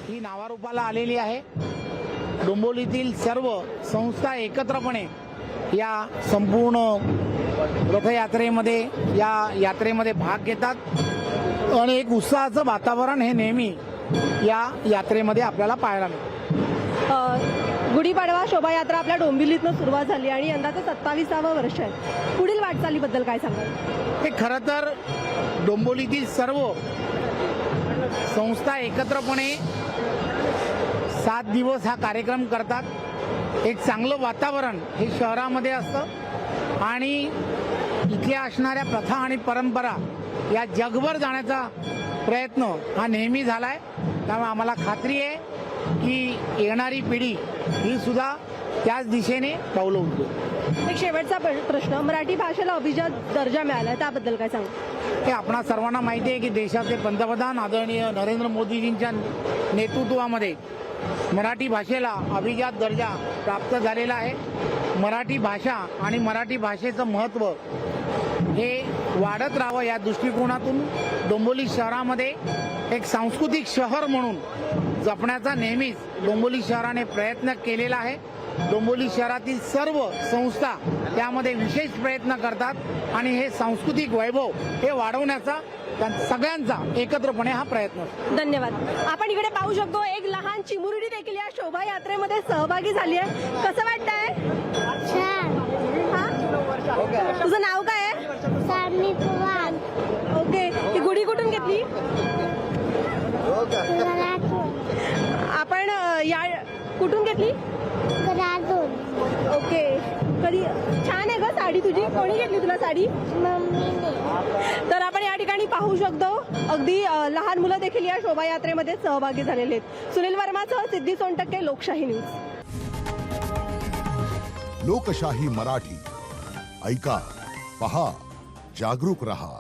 ही नावारूपाला आलेली आहे। डोंबिवलीतील सर्व संस्था एकत्रपणे या संपूर्ण रथयात्रेमध्ये भाग घेतात आणि एक उत्साहाचं वातावरण हे नेहमी या यात्रेमध्ये आपल्याला पाहायला मिळतं। गुढीपाडवा शोभायात्रा आपल्या डोंबिवलीतनं सुरुवात झाली आणि यंदाचं 27वे वर्ष आहे। पुढील वाटचालीबद्दल काय सांगाल? हे खरं तर डोंबिवलीतील सर्व संस्था एकत्रपणे 7 दिवस हा कार्यक्रम करतात। एक चांगलं वातावरण हे शहरामध्ये असतं आणि इथे असणाऱ्या प्रथा आणि परंपरा या जगभर जाण्याचा प्रयत्न हा नेहमी झालाय। त्यामुळे आम्हाला खात्री आहे की येणारी पिढी ही सुद्धा त्याच दिशेने पावलं उचलेल। एक शेवटचा प्रश्न, मराठी भाषेला अभिजात दर्जा मिळाला त्याबद्दल काय सांगा? हे आपणा सर्वांना माहिती आहे की देशाचे पंतप्रधान आदरणीय नरेंद्र मोदीजींच्या नेतृत्वामध्ये मराठी भाषेला अभिजात दर्जा प्राप्त झालेला आहे। मराठी भाषा आणि मराठी भाषेचं महत्त्व हे वाढत राहावं या दृष्टिकोनातून डोंबिवली शहरामध्ये एक सांस्कृतिक शहर म्हणून जपण्याचा नेहमीच डोंबिवली शहराने प्रयत्न केलेला आहे। डोंबिवली शहरातील सर्व संस्था त्यामध्ये विशेष प्रयत्न करतात आणि हे सांस्कृतिक वैभव हे वाढवण्याचा सगळ्यांचा एकत्रपणे हा प्रयत्न असतो। धन्यवाद। आपण इकडे पाहू शकतो एक लहान चिमुरडी देखील या शोभायात्रेमध्ये सहभागी झाली आहे। कसं वाटतंय? तुझं नाव काय आहे? ओके, ही गुढी कुठून घेतली? आपण या कुठून घेतली? ओके, कधी छान आहे ग साडी तुझी। कोणी घेतली तुला साडी? मम्मीने। तर आपण या ठिकाणी पाहू शकतो अगदी लहान मुलं देखील या शोभायात्रेमध्ये सहभागी झालेले आहेत। सुनील वर्मासह सिद्धी सोनटक्के, लोकशाही न्यूज। लोकशाही मराठी ऐका, पहा, जागरूक रहा।